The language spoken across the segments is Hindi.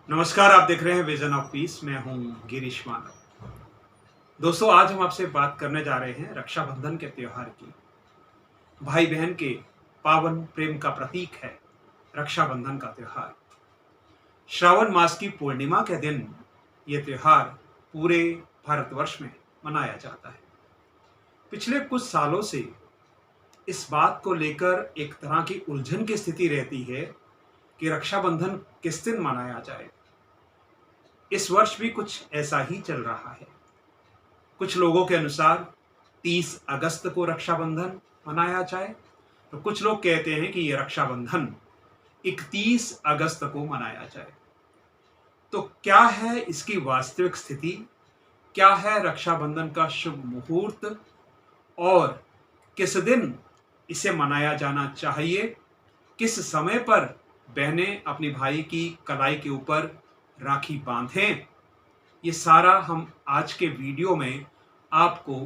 नमस्कार, आप देख रहे हैं विजन ऑफ पीस। मैं हूं गिरीश मानव। दोस्तों, आज हम आपसे बात करने जा रहे हैं रक्षाबंधन के त्योहार की। भाई बहन के पावन प्रेम का प्रतीक है रक्षाबंधन का त्योहार। श्रावण मास की पूर्णिमा के दिन ये त्योहार पूरे भारतवर्ष में मनाया जाता है। पिछले कुछ सालों से इस बात को लेकर एक तरह की उलझन की स्थिति रहती है कि रक्षाबंधन किस दिन मनाया जाए। इस वर्ष भी कुछ ऐसा ही चल रहा है। कुछ लोगों के अनुसार 30 अगस्त को रक्षाबंधन मनाया जाए, तो कुछ लोग कहते हैं कि यह रक्षाबंधन 31 अगस्त को मनाया जाए। तो क्या है इसकी वास्तविक स्थिति? क्या है रक्षाबंधन का शुभ मुहूर्त और किस दिन इसे मनाया जाना चाहिए? किस समय पर बहनें अपनी भाई की कलाई के ऊपर राखी बांधें? ये सारा हम आज के वीडियो में आपको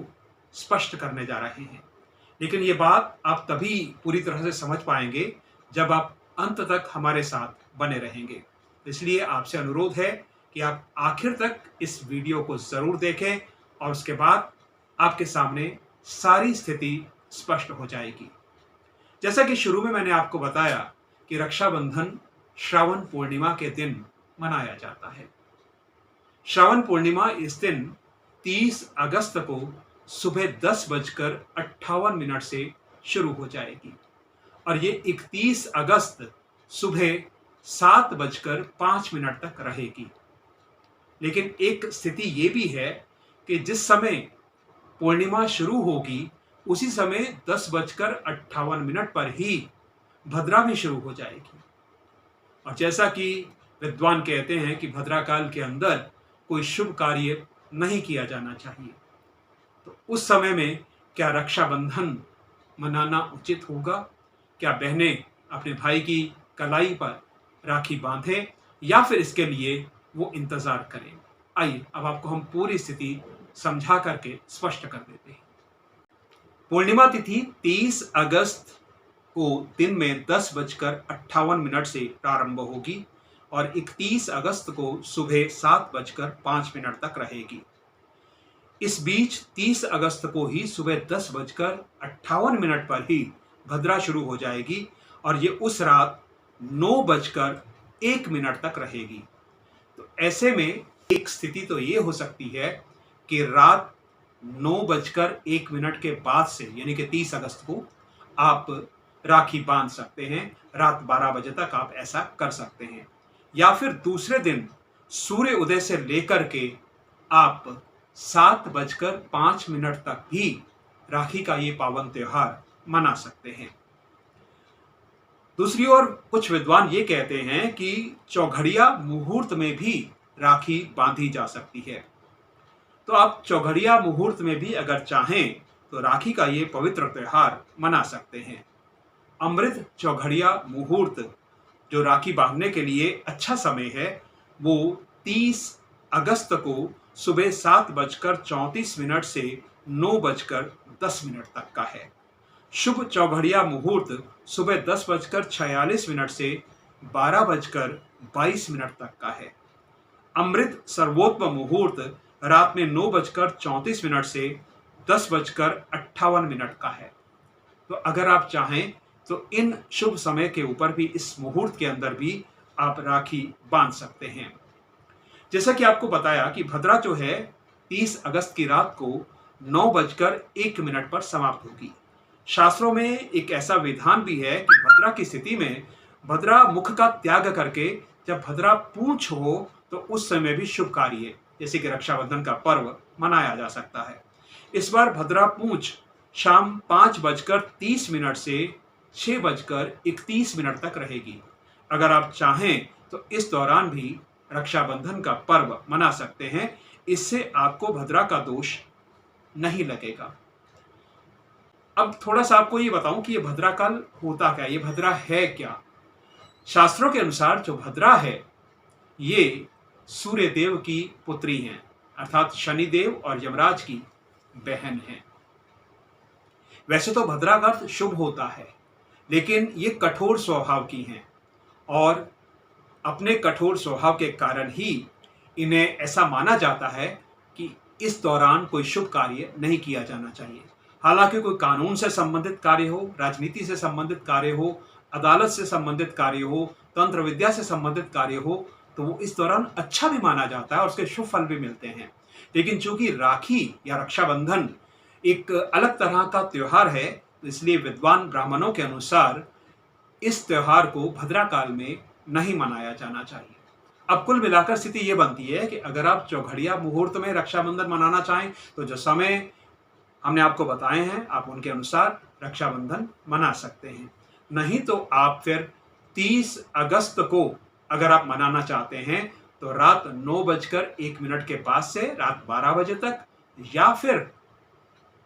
स्पष्ट करने जा रहे हैं। लेकिन ये बात आप तभी पूरी तरह से समझ पाएंगे जब आप अंत तक हमारे साथ बने रहेंगे। इसलिए आपसे अनुरोध है कि आप आखिर तक इस वीडियो को ज़रूर देखें और उसके बाद आपके सामने सारी स्थिति स्पष्ट हो जाएगी। जैसा कि शुरू में मैंने आपको बताया कि रक्षाबंधन श्रावण पूर्णिमा के दिन मनाया जाता है। श्रावण पूर्णिमा इस दिन 30 अगस्त को सुबह 10:58 से शुरू हो जाएगी और ये 31 अगस्त सुबह 7:05 तक रहेगी। लेकिन एक स्थिति ये भी है कि जिस समय पूर्णिमा शुरू होगी उसी समय 10:58 पर ही भद्रा भी शुरू हो जाएगी। और जैसा कि विद्वान कहते हैं कि भद्रा काल के अंदर कोई शुभ कार्य नहीं किया जाना चाहिए, तो उस समय में क्या रक्षाबंधन मनाना उचित होगा? क्या बहनें अपने भाई की कलाई पर राखी बांधें या फिर इसके लिए वो इंतजार करें? आइए अब आपको हम पूरी स्थिति समझा करके स्पष्ट कर देते हैं। पूर्णिमा तिथि 30 अगस्त को दिन में 10:58 से प्रारंभ होगी और 31 अगस्त को सुबह 7:05 तक रहेगी। इस बीच 30 अगस्त को ही सुबह 10:58 पर ही भद्रा शुरू हो जाएगी और ये उस रात 9:01 तक रहेगी। तो ऐसे में एक स्थिति तो ये हो सकती है कि रात 9:01 के बाद से यानी कि 30 अगस्त को आप राखी बांध सकते हैं। रात 12 बजे तक आप ऐसा कर सकते हैं या फिर दूसरे दिन सूर्य उदय से लेकर के आप 7:05 तक भी राखी का ये पावन त्योहार मना सकते हैं। दूसरी ओर कुछ विद्वान ये कहते हैं कि चौघड़िया मुहूर्त में भी राखी बांधी जा सकती है। तो आप चौघड़िया मुहूर्त में भी अगर चाहें तो राखी का ये पवित्र त्योहार मना सकते हैं। अमृत चौघड़िया मुहूर्त जो राखी बांधने के लिए अच्छा समय है वो 30 अगस्त को सुबह 7:34 से 9:10 तक का है। शुभ चौघड़िया मुहूर्त सुबह 10:46 से 12:22 तक का है। अमृत सर्वोत्तम मुहूर्त रात में 9:34 से 10:58 का है। तो अगर आप चाहें तो इन शुभ समय के ऊपर भी इस मुहूर्त के अंदर भी आप राखी बांध सकते हैं। जैसा कि आपको बताया कि भद्रा जो है 30 अगस्त की रात को 9:01 पर समाप्त होगी। शास्त्रों में एक ऐसा विधान भी है कि भद्रा की स्थिति में भद्रा मुख का त्याग करके जब भद्रा पूंछ हो तो उस समय भी शुभ कार्य जैसे कि रक्षाबंधन का पर्व मनाया जा सकता है। इस बार भद्रा पूंछ शाम 5:30 से 6:31 तक रहेगी। अगर आप चाहें तो इस दौरान भी रक्षाबंधन का पर्व मना सकते हैं। इससे आपको भद्रा का दोष नहीं लगेगा। अब थोड़ा सा आपको ये बताऊं कि ये भद्रा काल होता क्या, ये भद्रा है क्या। शास्त्रों के अनुसार जो भद्रा है ये सूर्य देव की पुत्री हैं, अर्थात शनिदेव और यमराज की बहन है। वैसे तो भद्रा का अर्थ शुभ होता है, लेकिन ये कठोर स्वभाव की हैं और अपने कठोर स्वभाव के कारण ही इन्हें ऐसा माना जाता है कि इस दौरान कोई शुभ कार्य नहीं किया जाना चाहिए। हालांकि कोई कानून से संबंधित कार्य हो, राजनीति से संबंधित कार्य हो, अदालत से संबंधित कार्य हो, तंत्र विद्या से संबंधित कार्य हो, तो वो इस दौरान अच्छा भी माना जाता है और उसके शुभ फल भी मिलते हैं। लेकिन चूंकि राखी या रक्षाबंधन एक अलग तरह का त्योहार है, तो इसलिए विद्वान ब्राह्मणों के अनुसार इस त्योहार को भद्रा काल में नहीं मनाया जाना चाहिए। अब कुल मिलाकर स्थिति ये बनती है कि अगर आप चौघड़िया मुहूर्त में रक्षाबंधन मनाना चाहें तो जो समय हमने आपको बताए हैं आप उनके अनुसार रक्षाबंधन मना सकते हैं। नहीं तो आप फिर 30 अगस्त को अगर आप मनाना चाहते हैं तो रात 9:01 के बाद से रात 12 बजे तक, या फिर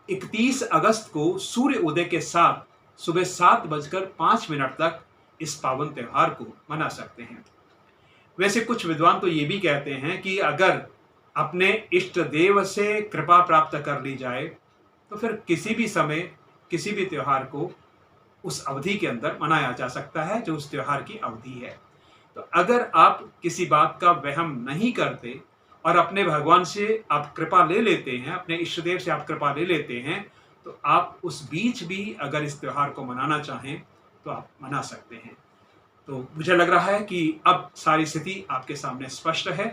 31 अगस्त को सूर्य उदय के साथ सुबह 7:05 तक इस पावन त्योहार को मना सकते हैं। वैसे कुछ विद्वान तो ये भी कहते हैं कि अगर अपने इष्ट देव से कृपा प्राप्त कर ली जाए तो फिर किसी भी समय किसी भी त्योहार को उस अवधि के अंदर मनाया जा सकता है जो उस त्योहार की अवधि है। तो अगर आप किसी बात का वहम नहीं करते और अपने भगवान से आप कृपा ले लेते हैं, अपने इष्ट देव से आप कृपा ले लेते हैं, तो आप उस बीच भी अगर इस त्योहार को मनाना चाहें तो आप मना सकते हैं। तो मुझे लग रहा है कि अब सारी स्थिति आपके सामने स्पष्ट है।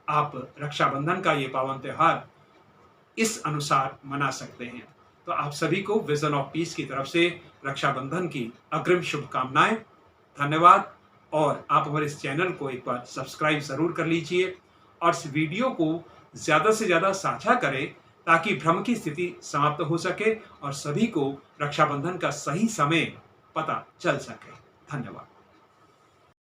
आप रक्षाबंधन का ये पावन त्योहार इस अनुसार मना सकते हैं। तो आप सभी को विजन ऑफ पीस की तरफ से रक्षाबंधन की अग्रिम शुभकामनाएं। धन्यवाद। और आप हमारे इस चैनल को एक बार सब्सक्राइब ज़रूर कर लीजिए और इस वीडियो को ज़्यादा से ज़्यादा साझा करें ताकि भ्रम की स्थिति समाप्त हो सके और सभी को रक्षाबंधन का सही समय पता चल सके। धन्यवाद।